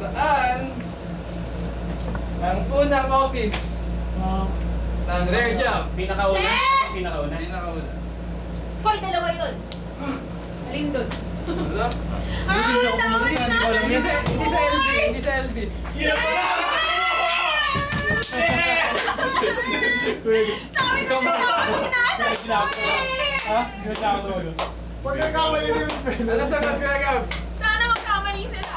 Saan ang unang office ng Rare Jam? Pinakauna. Shit! Pinakauna. Pinakauna. Hoy, dalawa yun. Alin doon? Wala. Tama Hindi na! hindi sa LB, hindi sa LB. Sabi ko na nasa Ha? Hindi na ako yun. Pag nagkamali din yung Ano sagot ko, Gab? Sana magkamali sila.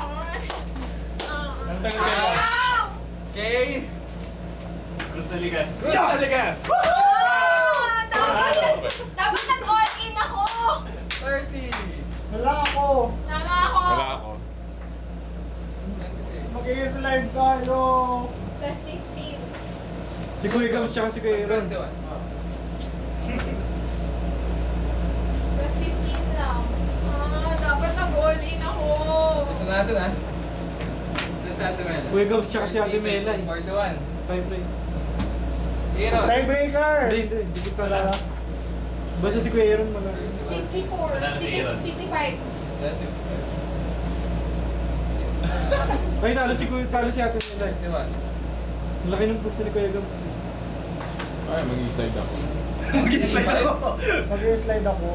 Ang sagot ka ba? Kay Cruz Naligas. Cruz Naligas. Dapat nag-all-in ako. 30. Wala ako. Tama ako. Wala ako. Mag-i-slide tayo. Plus 15. Si Kuya Gams tsaka si Kuya Plus Aaron. 21. Plus 15 lang. Dapat nag-all-in ako. Ito natin ah. Ito sa Ate Mela. Kuya Gams tsaka si Ate Mela eh. 41. Time break. Hero. Tiebreaker! Hindi. Hindi ko pala. Basta si Kuya Aaron mag 54. Wala na si Aaron. 55. Ay, talo si Ate Mela. 21. Ang laki ng puso ni Kuya Gams. Ay, mag-slide ako. Mag-i-slide ako.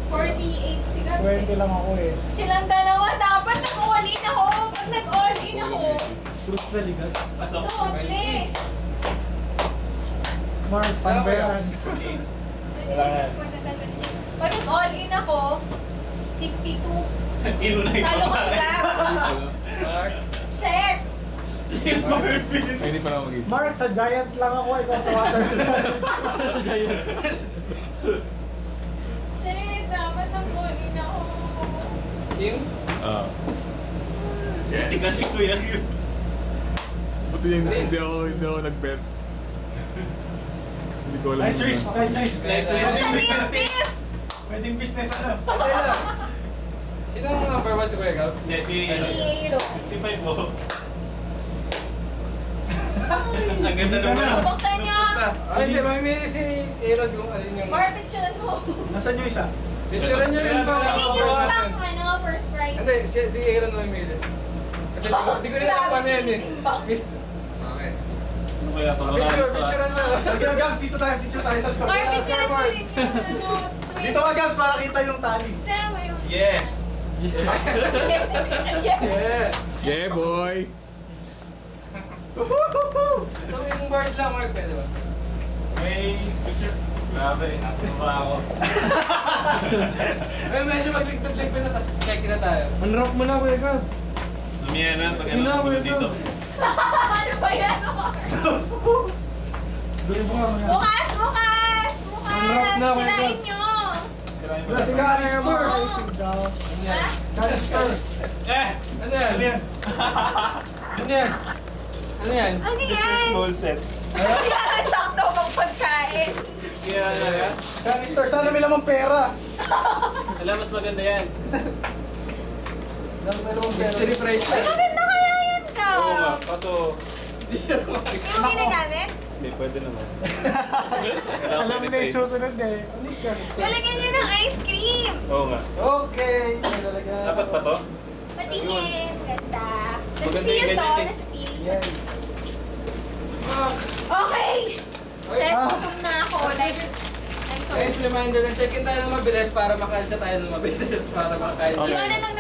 48 si Gabs 20 lang ako eh. Silang dalawa dapat nag-all-in ako. Pag nag-all-in ako. Cruz Naligas. Pasok. Doble. Mark, Pambayan. Pag nag-all-in ako, 52. Ilo na ito. Talo ko si Gabs. Mark. Shit! Ay, hindi pala ako mag-slide. Mark, sa Giant lang ako. Ikaw sa Waterfall. Sa Giant. Shit! Dapat nag-all-in ako. Kim. Ah. Hindi kasi kuya yun. Buti yung hindi ako nag-bet. Hindi ko alam. Nice risk. Nice risk. Nice risk. Saan yung Steve? Pwedeng business ano. Ate lang. Sino ang number 1 si Kuya Gab? Si Si Hero. 55 po. Ang ganda naman. Buksan niyo. Ah, hindi. Mamimili si Aaron kung alin yung... Or picturean mo. Nasaan yung isa? Picturean nyo rin ba? Alin yung pang first prize? Hindi, si Aaron mamimili. Kasi di ko rin alam paano yan eh. Miss... Okay. Ano kaya ito? Picturean na. Kuya Gams, dito tayo. Picture tayo sa Or score. picturean mo din yung twist. Dito ka Gams, para kita yung tali. Tara mo yun. Yeah! Yeah. Yeah. Yeah, boy! Ito yung board lang, Mark. Pwede ba? May picture. Grabe, nasa pa ako. Ay, medyo magligpit-ligpit na, tapos check na tayo. Unwrap mo na Kuya Gams. Lumiyan na, pag Ina, ano Kuya dito. Gams. Ano ba yan? Doon mo ka. Bukas! Bukas! Unwrap na, Bukas! Kuya Sirain Gams. nyo! Sirahin mo Wala si na. Calister. Ano yan? Ha? Calister. Eh! Ano yan? Ano yan? Ano yan? Ano yan? Ano yan? Small set. Yan! Sakto pang pagkain! Kaya ano yan? Calister, sana may lamang pera. Alam, mas maganda yan. Sana may lamang pera. Mystery prize Ay, na. maganda kaya yan ka! Oo nga, kaso... Hindi mo ginagamit? Hindi, pwede naman. Alam mo na yung susunod eh. Ano yung Calister? Lalagyan nyo ng ice cream! Oo nga. Okay. Talaga. Dapat pa to? Patingin! Ganda! Maganda Nasa-seal yung to! ganyan eh. Nasa-seal! Yes. Okay! Chef, Ah. gutom na ako. Dahil I'm sorry. Guys, reminder na check-in tayo ng mabilis para makaalsa tayo ng mabilis para makain. Okay. Iwanan lang